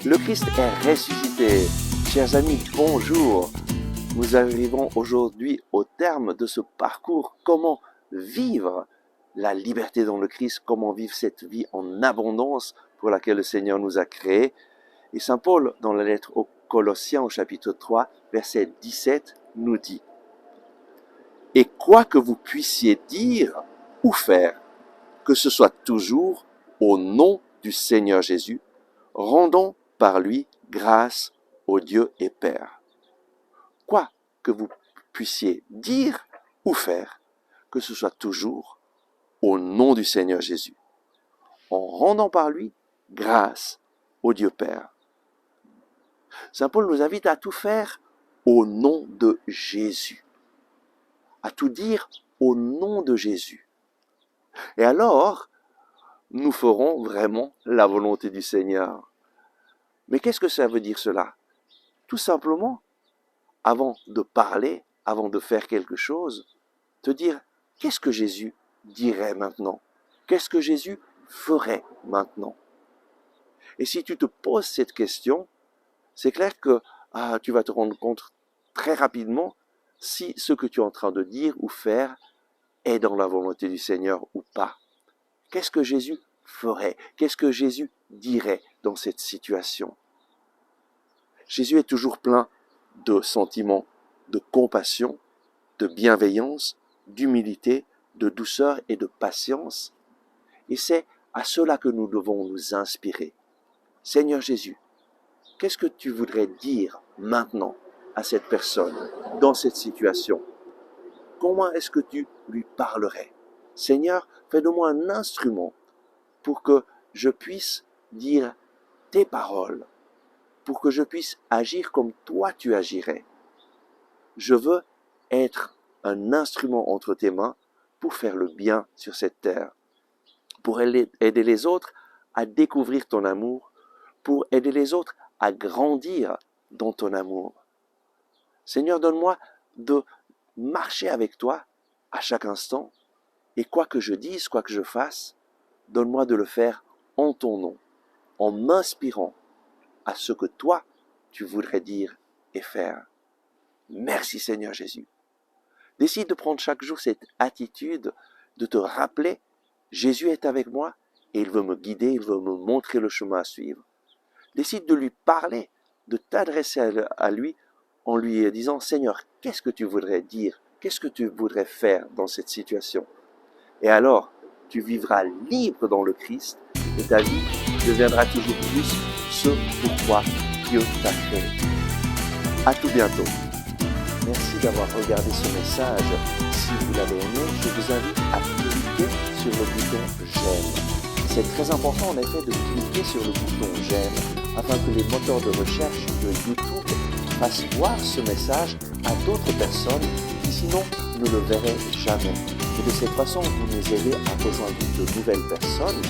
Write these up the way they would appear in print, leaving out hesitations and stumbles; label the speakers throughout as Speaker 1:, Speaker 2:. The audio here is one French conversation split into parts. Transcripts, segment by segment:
Speaker 1: Le Christ est ressuscité. Chers amis, bonjour. Nous arrivons aujourd'hui au terme de ce parcours. Comment vivre la liberté dans le Christ, comment vivre cette vie en abondance pour laquelle le Seigneur nous a créés. Et Saint Paul, dans la lettre aux Colossiens au chapitre 3, verset 17, nous dit « Et quoi que vous puissiez dire ou faire, que ce soit toujours au nom du Seigneur Jésus, rendons par lui grâce au Dieu et Père. » Quoi que vous puissiez dire ou faire, que ce soit toujours au nom du Seigneur Jésus, en rendant par lui grâce au Dieu Père. Saint Paul nous invite à tout faire au nom de Jésus, à tout dire au nom de Jésus. Et alors, nous ferons vraiment la volonté du Seigneur. Mais qu'est-ce que ça veut dire cela? Tout simplement, avant de parler, avant de faire quelque chose, te dire qu'est-ce que Jésus dirait maintenant? Qu'est-ce que Jésus ferait maintenant? Et si tu te poses cette question, c'est clair que tu vas te rendre compte très rapidement si ce que tu es en train de dire ou faire est dans la volonté du Seigneur ou pas. Qu'est-ce que Jésus ferait? Qu'est-ce que Jésus dirait dans cette situation? Jésus est toujours plein de sentiments de compassion, de bienveillance, d'humilité, de douceur et de patience. Et c'est à cela que nous devons nous inspirer. Seigneur Jésus, qu'est-ce que tu voudrais dire maintenant à cette personne, dans cette situation? Comment est-ce que tu lui parlerais? Seigneur, fais de moi un instrument pour que je puisse dire tes paroles, pour que je puisse agir comme toi tu agirais. Je veux être un instrument entre tes mains pour faire le bien sur cette terre, pour aider les autres à découvrir ton amour, pour aider les autres à grandir dans ton amour. Seigneur, donne-moi de marcher avec toi à chaque instant, et quoi que je dise, quoi que je fasse, donne-moi de le faire en ton nom, en m'inspirant à ce que toi, tu voudrais dire et faire. Merci Seigneur Jésus. Décide de prendre chaque jour cette attitude de te rappeler, Jésus est avec moi et il veut me guider, il veut me montrer le chemin à suivre. Décide de lui parler, de t'adresser à lui en lui disant, Seigneur, qu'est-ce que tu voudrais dire? Qu'est-ce que tu voudrais faire dans cette situation? Et alors, tu vivras libre dans le Christ et ta vie deviendra toujours plus ce pourquoi Dieu t'a créé. À tout bientôt. Merci d'avoir regardé ce message. Si vous l'avez aimé, je vous invite à cliquer sur le bouton j'aime. C'est très important en effet de cliquer sur le bouton j'aime afin que les moteurs de recherche de YouTube fassent voir ce message à d'autres personnes qui sinon ne le verraient jamais. Et de cette façon, vous nous aidez à rejoindre de nouvelles personnes.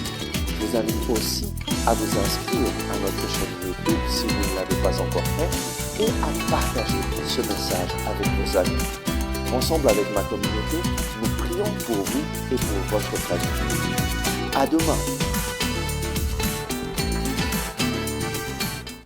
Speaker 1: Je vous invite aussi à vous inscrire à notre chaîne YouTube si vous ne l'avez pas encore fait et à partager ce message avec vos amis. Ensemble avec ma communauté, nous prions pour vous et pour votre famille. À demain.